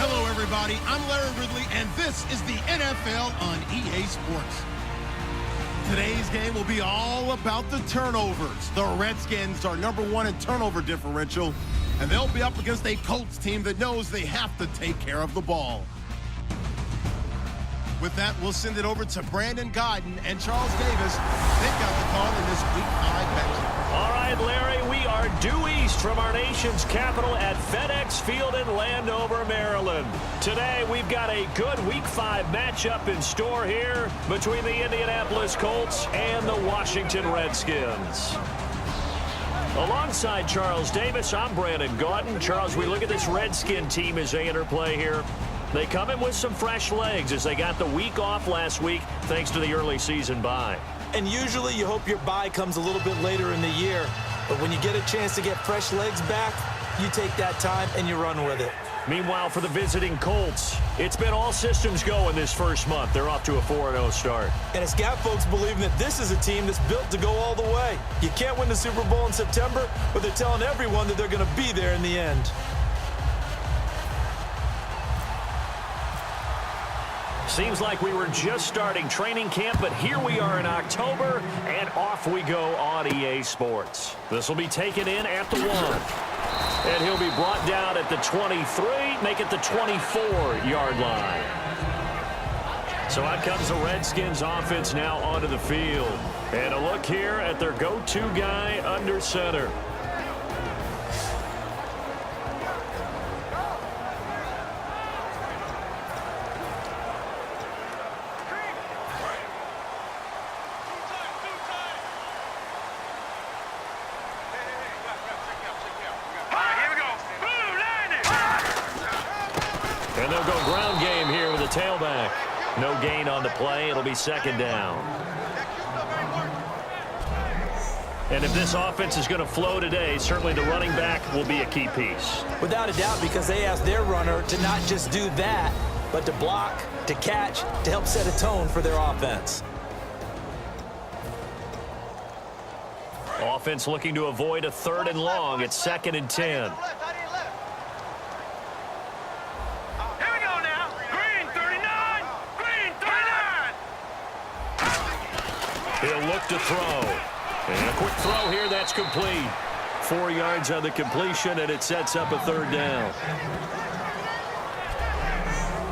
Hello, everybody. I'm Larry Ridley, and this is the NFL on EA Sports. Today's game will be all about the turnovers. The Redskins are #1 in turnover differential, and they'll be up against a Colts team that knows they have to take care of the ball. With that, we'll send it over to Brandon Godden and Charles Davis. They've got the call in this Week 5 matchup. All right, Larry, we are due east from our nation's capital at FedEx Field in Landover, Maryland. Today, we've got a good Week 5 matchup in store here between the Indianapolis Colts and the Washington Redskins. Alongside Charles Davis, I'm Brandon Godden. Charles, we look at this Redskin team as they interplay here. They come in with some fresh legs as they got the week off last week thanks to the early season bye. And usually you hope your bye comes a little bit later in the year. But when you get a chance to get fresh legs back, you take that time and you run with it. Meanwhile, for the visiting Colts, it's been all systems go in this first month. They're off to a 4-0 start. And it's got folks believing that this is a team that's built to go all the way. You can't win the Super Bowl in September, but they're telling everyone that they're going to be there in the end. Seems like we were just starting training camp, but here we are in October, and off we go on EA Sports. This will be taken in at the 1. And he'll be brought down at the 23, make it the 24-yard line. So out comes the Redskins offense now onto the field. And a look here at their go-to guy under center. And they'll go ground game here with a tailback. No gain on the play. It'll be second down. And if this offense is going to flow today, certainly the running back will be a key piece. Without a doubt, because they asked their runner to not just do that, but to block, to catch, to help set a tone for their offense. Offense looking to avoid a 3rd and long. It's 2nd and 10. He'll look to throw. And a quick throw here, that's complete. 4 yards on the completion, and it sets up a 3rd down.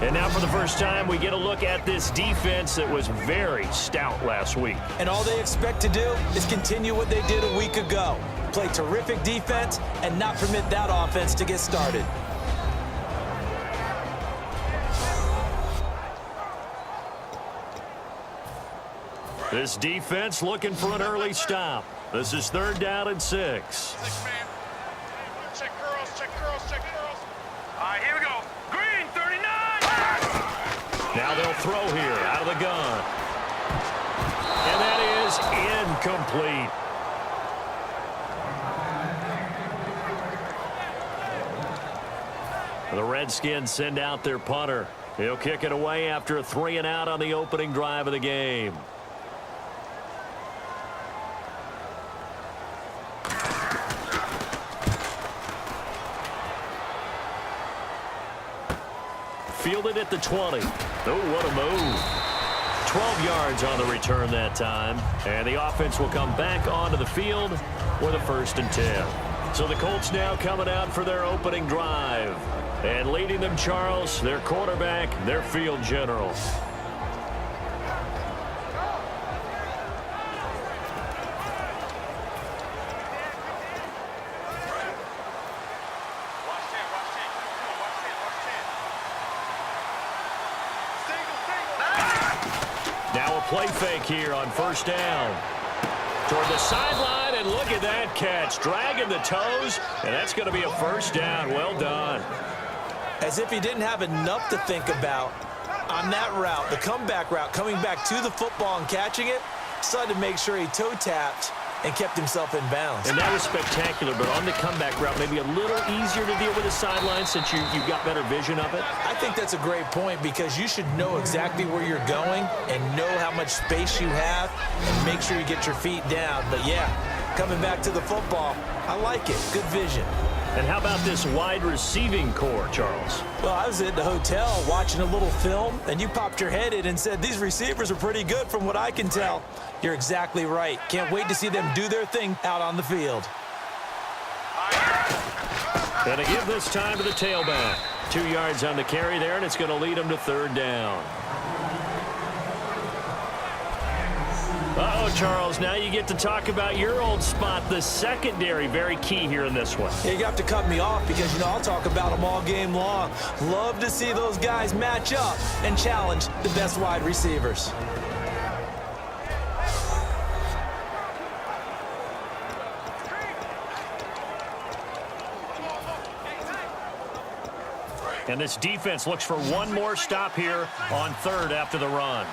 And now for the first time, we get a look at this defense that was very stout last week. And all they expect to do is continue what they did a week ago. Play terrific defense and not permit that offense to get started. This defense looking for an early stop. This is 3rd down and 6. Check curls, check curls, check curls. All right, here we go. Green, 39. Now they'll throw here out of the gun. And that is incomplete. The Redskins send out their punter. He'll kick it away after a 3-and-out on the opening drive of the game. Fielded at the 20. Oh, what a move. 12 yards on the return that time. And the offense will come back onto the field with a 1st and 10. So the Colts now coming out for their opening drive. And leading them, Charles, their quarterback, their field general. Now a play fake here on 1st down. Toward the sideline, and look at that catch. Dragging the toes, and that's going to be a 1st down. Well done. As if he didn't have enough to think about on that route, the comeback route, coming back to the football and catching it, decided to make sure he toe-tapped and kept himself in bounds. And that was spectacular, but on the comeback route, maybe a little easier to deal with the sideline since you've got better vision of it? I think that's a great point because you should know exactly where you're going and know how much space you have and make sure you get your feet down. But, yeah, coming back to the football, I like it. Good vision. And how about this wide receiving core, Charles? Well, I was at the hotel watching a little film, and you popped your head in and said, these receivers are pretty good from what I can tell. You're exactly right. Can't wait to see them do their thing out on the field. Going to give this time to the tailback. 2 yards on the carry there, and it's going to lead them to third down. Uh-oh, Charles, now you get to talk about your old spot, the secondary. Very key here in this one. Yeah, you have to cut me off because, you know, I'll talk about them all game long. Love to see those guys match up and challenge the best wide receivers. And this defense looks for one more stop here on third after the run.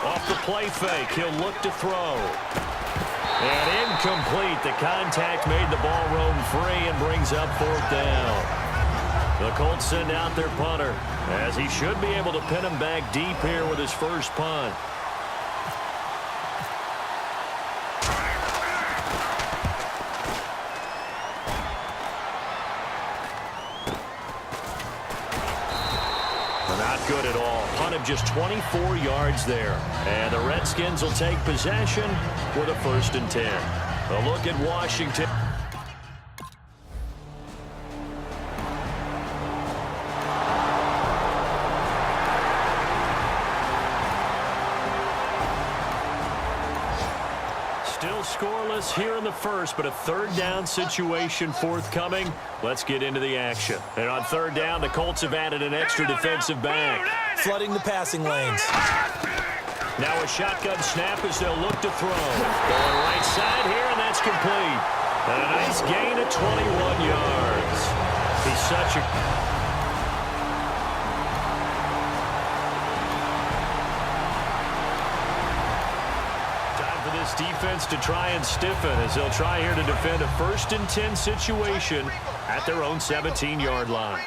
Off the play fake, he'll look to throw. And incomplete. The contact made the ball roam free and brings up fourth down. The Colts send out their punter, as he should be able to pin him back deep here with his first punt. Not good at all. Punt of just 24 yards there. And the Redskins will take possession with a 1st and 10. A look at Washington. Still scoreless here in the first, but a third down situation forthcoming. Let's get into the action. And on third down, the Colts have added an extra defensive back. Flooding the passing lanes. Now a shotgun snap as they'll look to throw. Going right side here, and that's complete. And a nice gain of 21 yards. He's such a... defense to try and stiffen as they'll try here to defend a 1st and 10 situation at their own 17-yard line.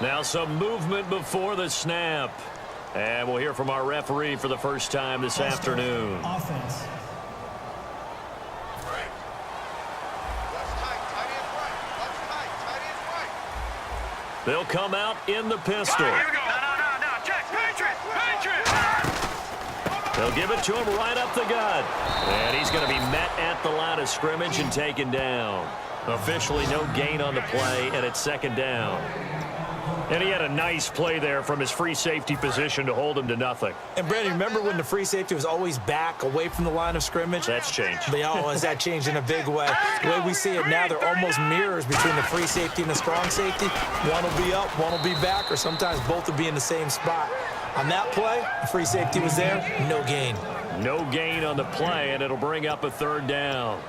Now some movement before the snap. And we'll hear from our referee for the first time this afternoon. Offense. They'll come out in the pistol. Here we go. No. Check. Patriot. They'll give it to him right up the gut. And he's going to be met at the line of scrimmage and taken down. Officially no gain on the play, and it's 2nd down. And he had a nice play there from his free safety position to hold him to nothing. And, Brandon, remember when the free safety was always back away from the line of scrimmage? That's changed. But, has that changed in a big way? The way we see it now, they're almost mirrors between the free safety and the strong safety. One will be up, one will be back, or sometimes both will be in the same spot. On that play, the free safety was there, no gain. No gain on the play, and it'll bring up a 3rd down.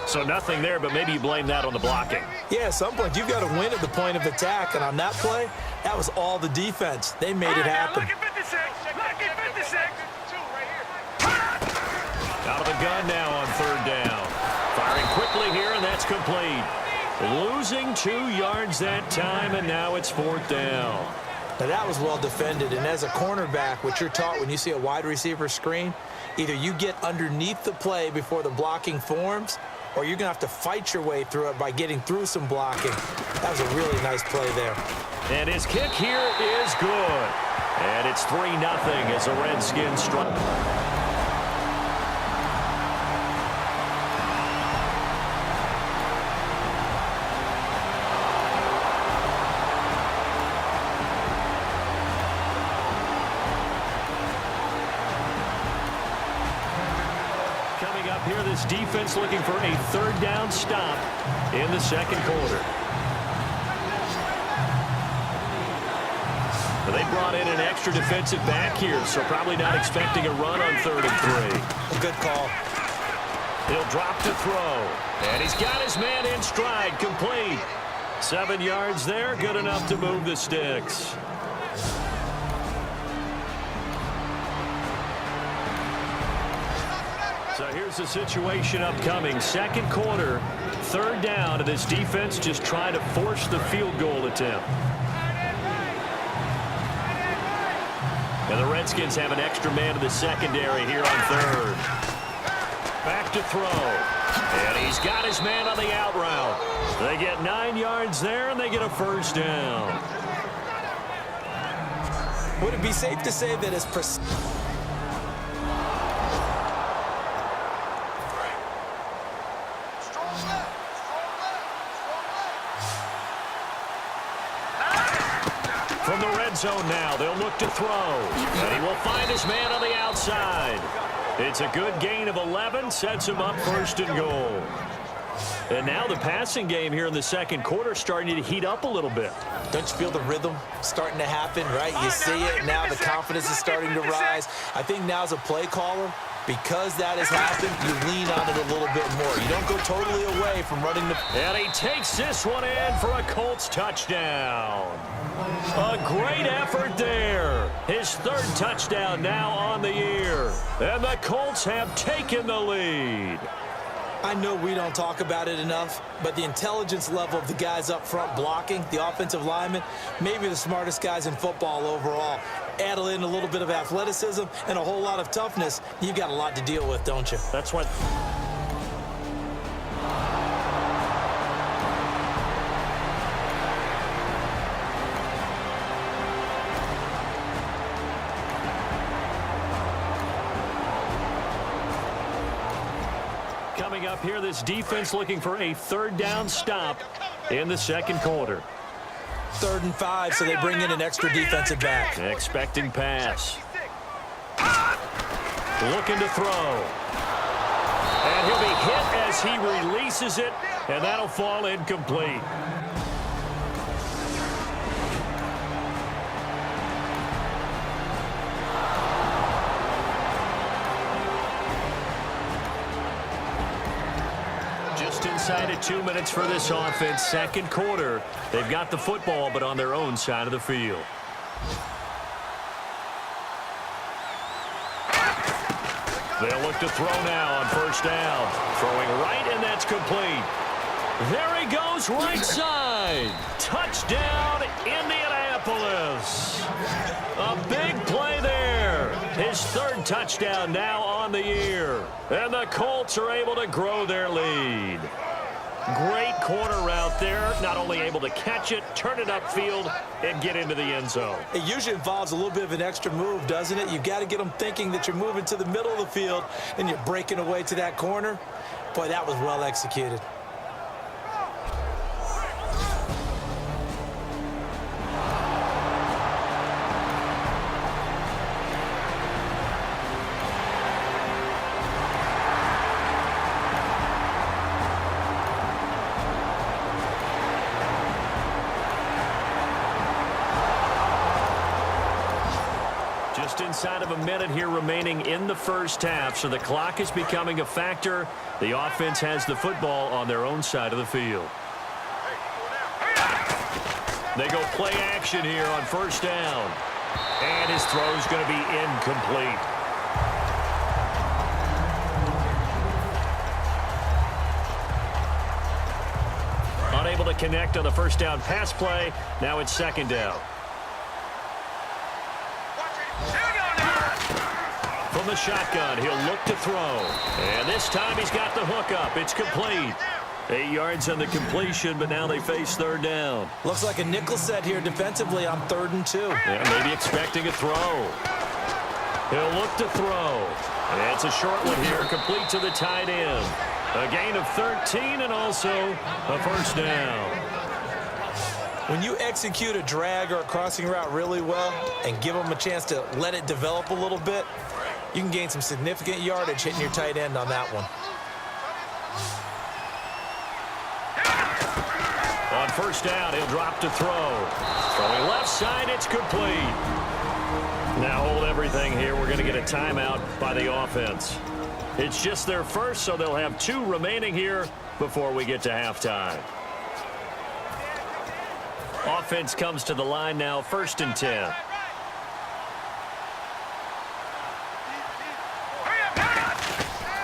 So nothing there, but maybe you blame that on the blocking. Yeah, at some point, you've got to win at the point of attack. And on that play, that was all the defense. They made it happen. Look at 56. Out of the gun now on 3rd down. Firing quickly here, and that's complete. Losing 2 yards that time, and now it's 4th down. Now, that was well defended. And as a cornerback, what you're taught when you see a wide receiver screen, either you get underneath the play before the blocking forms, or you're going to have to fight your way through it by getting through some blocking. That was a really nice play there. And his kick here is good. And it's 3-0 as the Redskins strike. Coming up here, this defense looking for a 3rd down stop in the 2nd quarter. They brought in an extra defensive back here, so probably not expecting a run on 3rd and 3. A good call. He'll drop to throw. And he's got his man in stride, complete. 7 yards there, good enough to move the sticks. So here's the situation upcoming. 2nd quarter, 3rd down, and this defense just trying to force the field goal attempt. And the Redskins have an extra man in the secondary here on third. Back to throw. And he's got his man on the out route. They get 9 yards there, and they get a first down. Would it be safe to say that it's from the red zone now, they'll look to throw. And he will find his man on the outside. It's a good gain of 11, sets him up first and goal. And now the passing game here in the second quarter starting to heat up a little bit. Don't you feel the rhythm starting to happen, right? You see it now, the confidence is starting to rise. I think now as a play caller, because that has happened, you lean on it a little bit more. You don't go totally away from running the... And he takes this one in for a Colts touchdown. A great effort there. His third touchdown now on the year. And the Colts have taken the lead. I know we don't talk about it enough, but the intelligence level of the guys up front blocking, the offensive linemen, maybe the smartest guys in football overall. Add in a little bit of athleticism and a whole lot of toughness, you've got a lot to deal with, don't you? That's what... Coming up here, this defense looking for a third down stop in the second quarter. 3rd and 5, so they bring in an extra defensive back. Expecting pass. Looking to throw. And he'll be hit as he releases it, and that'll fall incomplete. Just inside of 2 minutes for this offense. Second quarter. They've got the football, but on their own side of the field. They'll look to throw now on first down. Throwing right, and that's complete. There he goes, right side. Touchdown, Indianapolis. A big play there. His third touchdown now on the year. And the Colts are able to grow their lead. Great corner route there. Not only able to catch it, turn it upfield, and get into the end zone. It usually involves a little bit of an extra move, doesn't it? You've got to get them thinking that you're moving to the middle of the field and you're breaking away to that corner. Boy, that was well executed. Just inside of a minute here remaining in the first half, so the clock is becoming a factor. The offense has the football on their own side of the field. They go play action here on first down. And his throw is going to be incomplete. Unable to connect on the first down pass play. Now it's second down. From the shotgun, he'll look to throw. And this time he's got the hook up. It's complete. 8 yards on the completion, but now they face third down. Looks like a nickel set here defensively on 3rd and 2. Yeah, maybe expecting a throw. He'll look to throw. And it's a short one here, complete to the tight end. A gain of 13 and also a first down. When you execute a drag or a crossing route really well and give them a chance to let it develop a little bit, you can gain some significant yardage hitting your tight end on that one. On first down, he'll drop to throw. Throwing left side, it's complete. Now hold everything here. We're going to get a timeout by the offense. It's just their first, so they'll have 2 remaining here before we get to halftime. Offense comes to the line now, 1st and 10.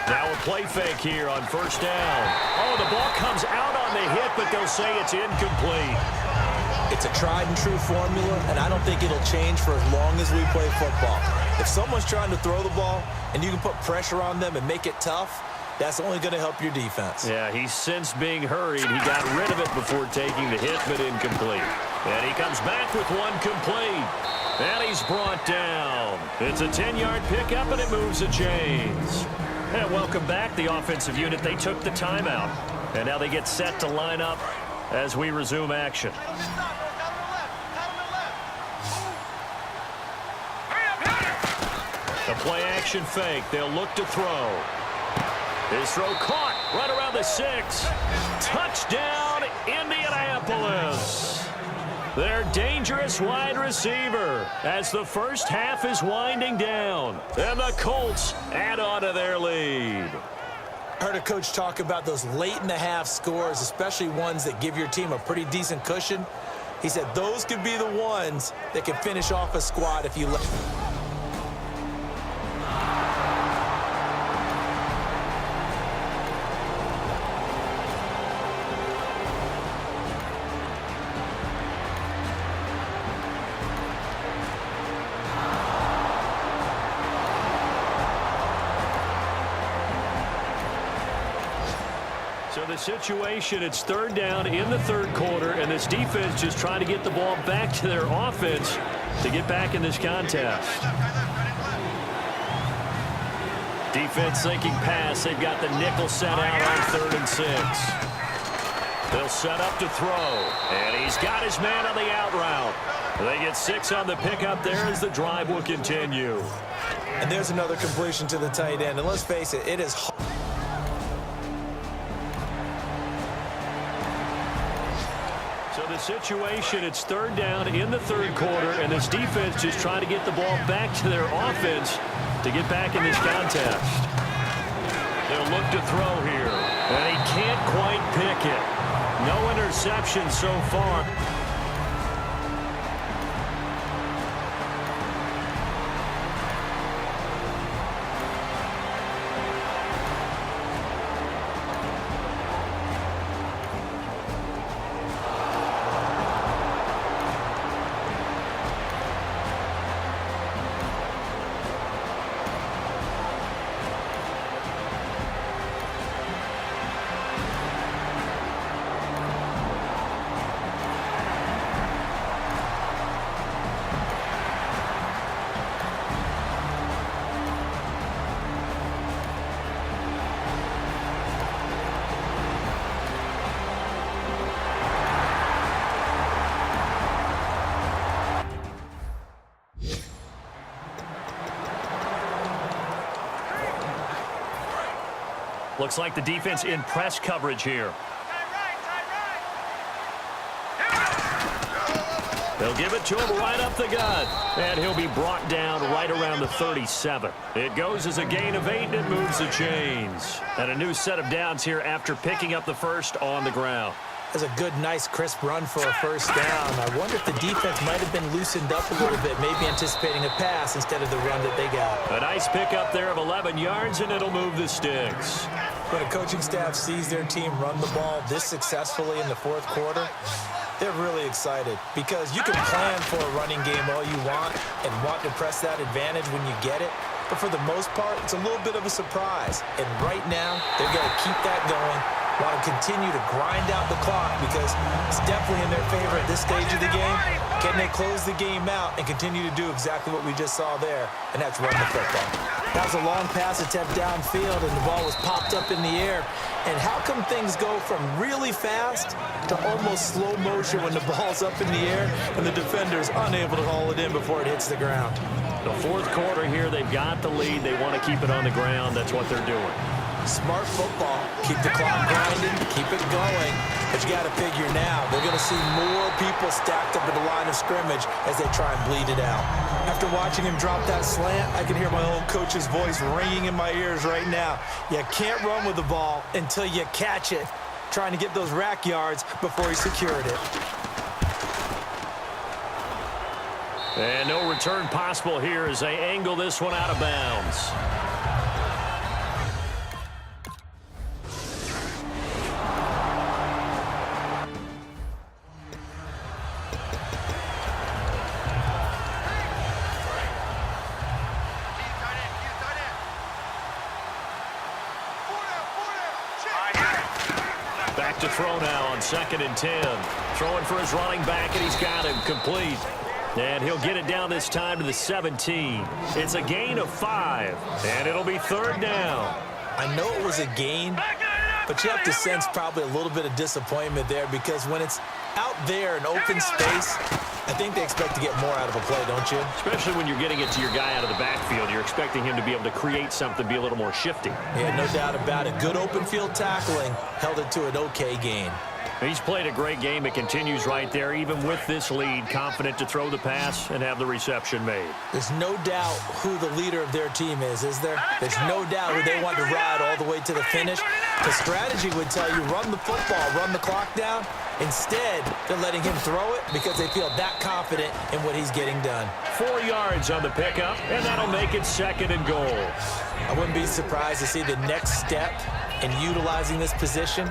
Now a play fake here on first down. Oh, the ball comes out on the hit, but they'll say it's incomplete. It's a tried-and-true formula, and I don't think it'll change for as long as we play football. If someone's trying to throw the ball and you can put pressure on them and make it tough, that's only going to help your defense. Yeah, he's since being hurried. He got rid of it before taking the hit, but incomplete. And he comes back with one complete. And he's brought down. It's a 10-yard pickup, and it moves the chains. And welcome back, the offensive unit. They took the timeout. And now they get set to line up as we resume action. The play-action fake. They'll look to throw. His throw caught right around the 6. Touchdown, Indianapolis. Their dangerous wide receiver as the first half is winding down. And the Colts add on to their lead. I heard a coach talk about those late-in-the-half scores, especially ones that give your team a pretty decent cushion. He said those could be the ones that can finish off a squad if you let. So the situation, it's third down in the third quarter, and this defense just trying to get the ball back to their offense to get back in this contest. Defense thinking pass. They've got the nickel set out on 3rd and 6. They'll set up to throw, and he's got his man on the out route. They get 6 on the pickup there as the drive will continue. And there's another completion to the tight end, and let's face it, it is hard. So the situation, it's third down in the third quarter, and this defense just trying to get the ball back to their offense to get back in this contest. They'll look to throw here, and he can't quite pick it. No interception so far. Looks like the defense in press coverage here. They'll give it to him right up the gut. And he'll be brought down right around the 37. It goes as a gain of 8, and it moves the chains. And a new set of downs here after picking up the first on the ground. That's a good, nice, crisp run for a first down. I wonder if the defense might have been loosened up a little bit, maybe anticipating a pass instead of the run that they got. A nice pickup there of 11 yards, and it'll move the sticks. When a coaching staff sees their team run the ball this successfully in the fourth quarter, they're really excited because you can plan for a running game all you want and want to press that advantage when you get it. But for the most part, it's a little bit of a surprise. And right now, they're going to keep that going, want to continue to grind out the clock because it's definitely in their favor at this stage of the game. Can they close the game out and continue to do exactly what we just saw there, and that's run the football. That was a long pass attempt downfield, and the ball was popped up in the air. And how come things go from really fast to almost slow motion when the ball's up in the air and the defender's unable to haul it in before it hits the ground? The fourth quarter here, they've got the lead. They want to keep it on the ground. That's what they're doing. Smart football. Keep the clock grinding, keep it going. But you got to figure now, they're going to see more people stacked up at the line of scrimmage as they try and bleed it out. After watching him drop that slant, I can hear my old coach's voice ringing in my ears right now. You can't run with the ball until you catch it. Trying to get those rack yards before he secured it. And no return possible here as they angle this one out of bounds. Back to throw now on 2nd and 10. Throwing for his running back, and he's got him complete. And he'll get it down this time to the 17. It's a gain of 5, and it'll be 3rd down. I know it was a gain, but you have to sense probably a little bit of disappointment there because when it's out there in open space, I think they expect to get more out of a play, don't you? Especially when you're getting it to your guy out of the backfield. You're expecting him to be able to create something, be a little more shifty. Yeah, no doubt about it. Good open field tackling held it to an okay gain. He's played a great game. It continues right there, even with this lead, confident to throw the pass and have the reception made. There's no doubt who the leader of their team is there? There's no doubt who they want to ride all the way to the finish. The strategy would tell you run the football, run the clock down. Instead, they're letting him throw it because they feel that confident in what he's getting done. 4 yards on the pickup, and that'll make it 2nd and goal. I wouldn't be surprised to see the next step in utilizing this position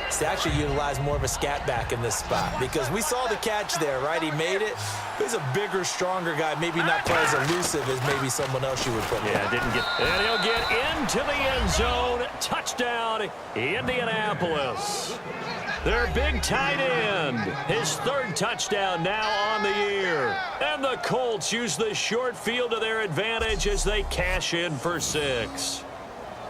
is to actually utilize more of a scat back in this spot because we saw the catch there, right? He made it. He's a bigger, stronger guy, maybe not quite as elusive as maybe someone else you would put there. Yeah, didn't get. And he'll get into the end zone. Touchdown, Indianapolis. Their big tight end, his 3rd touchdown now on the year. And the Colts use the short field to their advantage as they cash in for 6.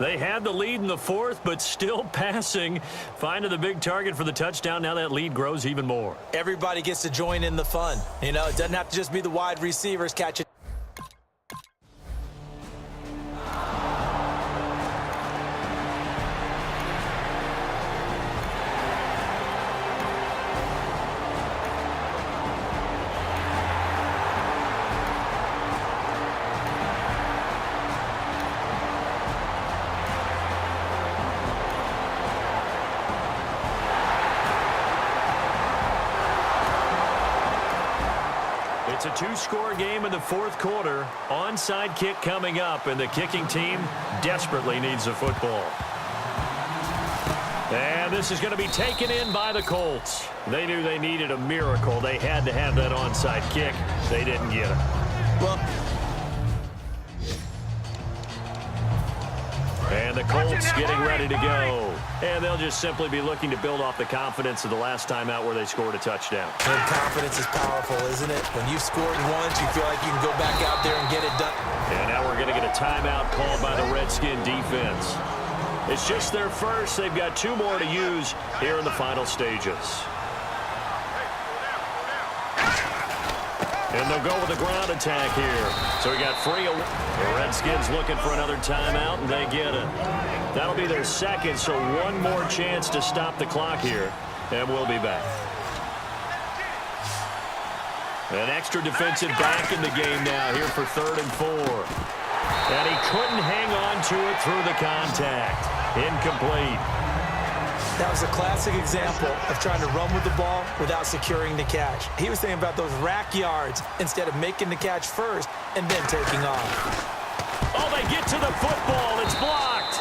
They had the lead in the 4th, but still passing. Finding the big target for the touchdown. Now that lead grows even more. Everybody gets to join in the fun. You know, it doesn't have to just be the wide receivers catching. It's a 2-score game in the 4th quarter. Onside kick coming up, and the kicking team desperately needs a football. And this is going to be taken in by the Colts. They knew they needed a miracle. They had to have that onside kick. They didn't get it. Well, and the Colts getting ready to go. And they'll just simply be looking to build off the confidence of the last time out where they scored a touchdown. and confidence is powerful, isn't it? When you've scored once, you feel like you can go back out there and get it done. And now we're going to get a timeout called by the Redskin defense. It's just their first. They've got 2 more to use here in the final stages. And they'll go with a ground attack here. So we got 3. The Redskins looking for another timeout, and they get it. That'll be their 2nd, so 1 more chance to stop the clock here, and we'll be back. An extra defensive back in the game now here for 3rd and 4. And he couldn't hang on to it through the contact. Incomplete. That was a classic example of trying to run with the ball without securing the catch. He was thinking about those rack yards instead of making the catch first and then taking off. Oh, they get to the football. It's blocked.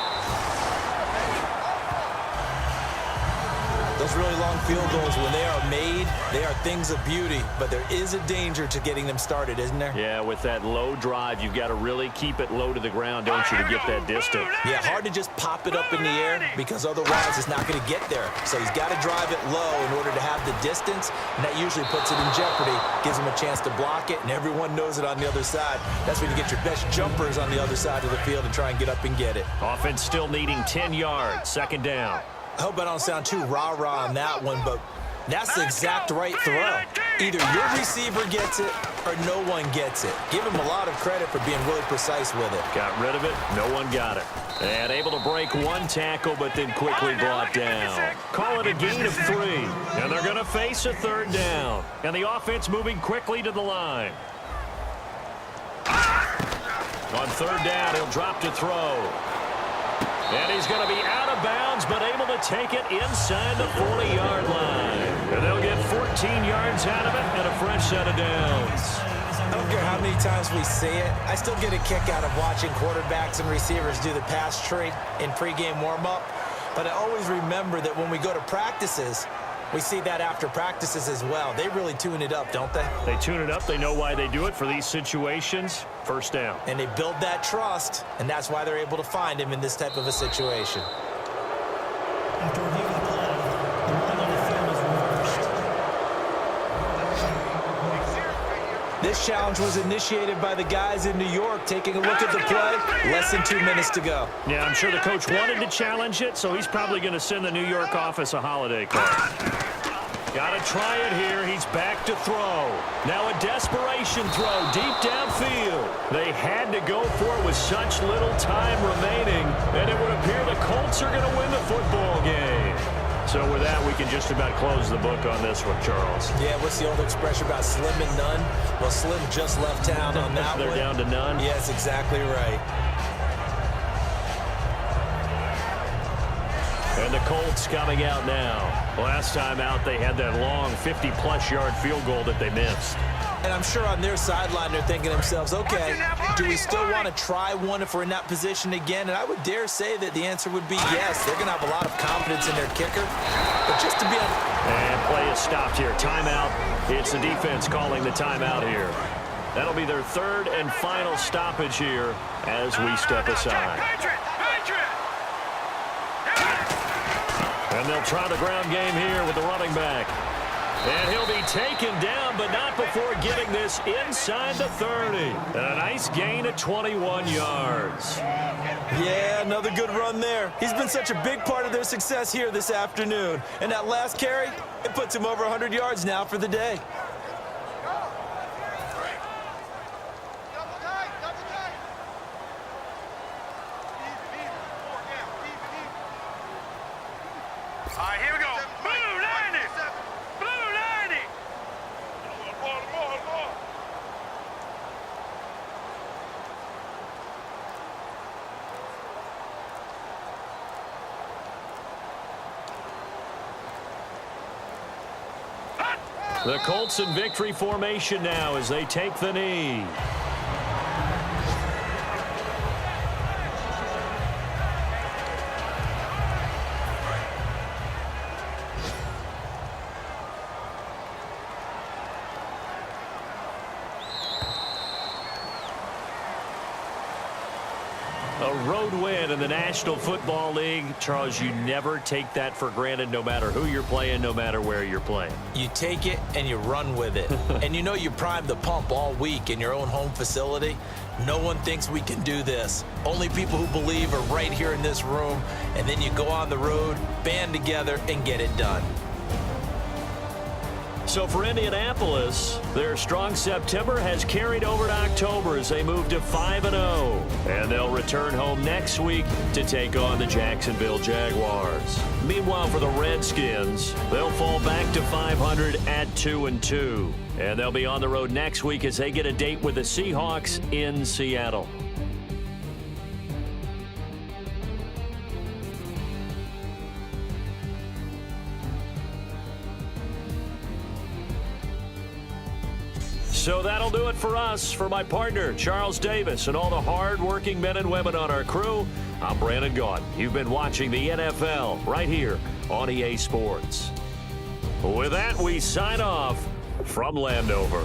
Those really long field goals, when they are made, they are things of beauty, but there is a danger to getting them started, isn't there? Yeah, with that low drive, you've got to really keep it low to the ground, don't you, to get that distance. Yeah, hard to just pop it up in the air because otherwise it's not going to get there. So he's got to drive it low in order to have the distance, and that usually puts it in jeopardy, gives him a chance to block it, and everyone knows it on the other side. That's when you get your best jumpers on the other side of the field and try and get up and get it. Offense still needing 10 yards, 2nd down. I hope I don't sound too rah-rah on that one, but that's the exact right throw. Either your receiver gets it or no one gets it. Give him a lot of credit for being really precise with it. Got rid of it. No one got it. And able to break 1 tackle, but then quickly brought down. Call it a gain of 3. And they're going to face a 3rd down. And the offense moving quickly to the line. On 3rd down, he'll drop to throw. And he's going to be out of bounds, but able to take it inside the 40-yard line. And they'll get 14 yards out of it and a fresh set of downs. I don't care how many times we say it, I still get a kick out of watching quarterbacks and receivers do the pass tree in pregame warm-up. But I always remember that when we go to practices, we see that after practices as well. They really tune it up, don't they? They tune it up. They know why they do it for these situations. 1st down. And they build that trust, and that's why they're able to find him in this type of a situation. After reviewing the play, This challenge was initiated by the guys in New York. Taking a look at the play, less than 2 minutes to go. Yeah, I'm sure the coach wanted to challenge it, so he's probably going to send the New York office a holiday card. Got to try it here. He's back to throw. Now a desperation throw deep downfield. They had to go for it with such little time remaining, and it would appear the Colts are going to win the football game. So with that, we can just about close the book on this one, Charles. Yeah, what's the old expression about slim and none? Well, Slim just left town on that They're one. down to none? Yes, exactly right. And the Colts coming out now. Last time out, they had that long 50-plus yard field goal that they missed. And I'm sure on their sideline they're thinking to themselves, okay, do we still want to try one if we're in that position again? And I would dare say that the answer would be yes. They're going to have a lot of confidence in their kicker. But just to be on... And play is stopped here. Timeout. It's the defense calling the timeout here. That'll be their third and final stoppage here as we step aside. And they'll try the ground game here with the running back. And he'll be taken down, but not before getting this inside the 30. And a nice gain of 21 yards. Yeah, another good run there. He's been such a big part of their success here this afternoon. And that last carry, it puts him over 100 yards now for the day. All right, here we go. Blue 90. Blue 90. The Colts in victory formation now as they take the knee. A road win in the National Football League. Charles, you never take that for granted no matter who you're playing, no matter where you're playing. You take it and you run with it. And you know you primed the pump all week in your own home facility. No one thinks we can do this. Only people who believe are right here in this room. And then you go on the road, band together, and get it done. So for Indianapolis, their strong September has carried over to October as they move to 5-0. And they'll return home next week to take on the Jacksonville Jaguars. Meanwhile, for the Redskins, they'll fall back to 500 at 2-2. And they'll be on the road next week as they get a date with the Seahawks in Seattle. So that'll do it for us. For my partner, Charles Davis, and all the hard-working men and women on our crew, I'm Brandon Gaudin. You've been watching the NFL right here on EA Sports. With that, we sign off from Landover.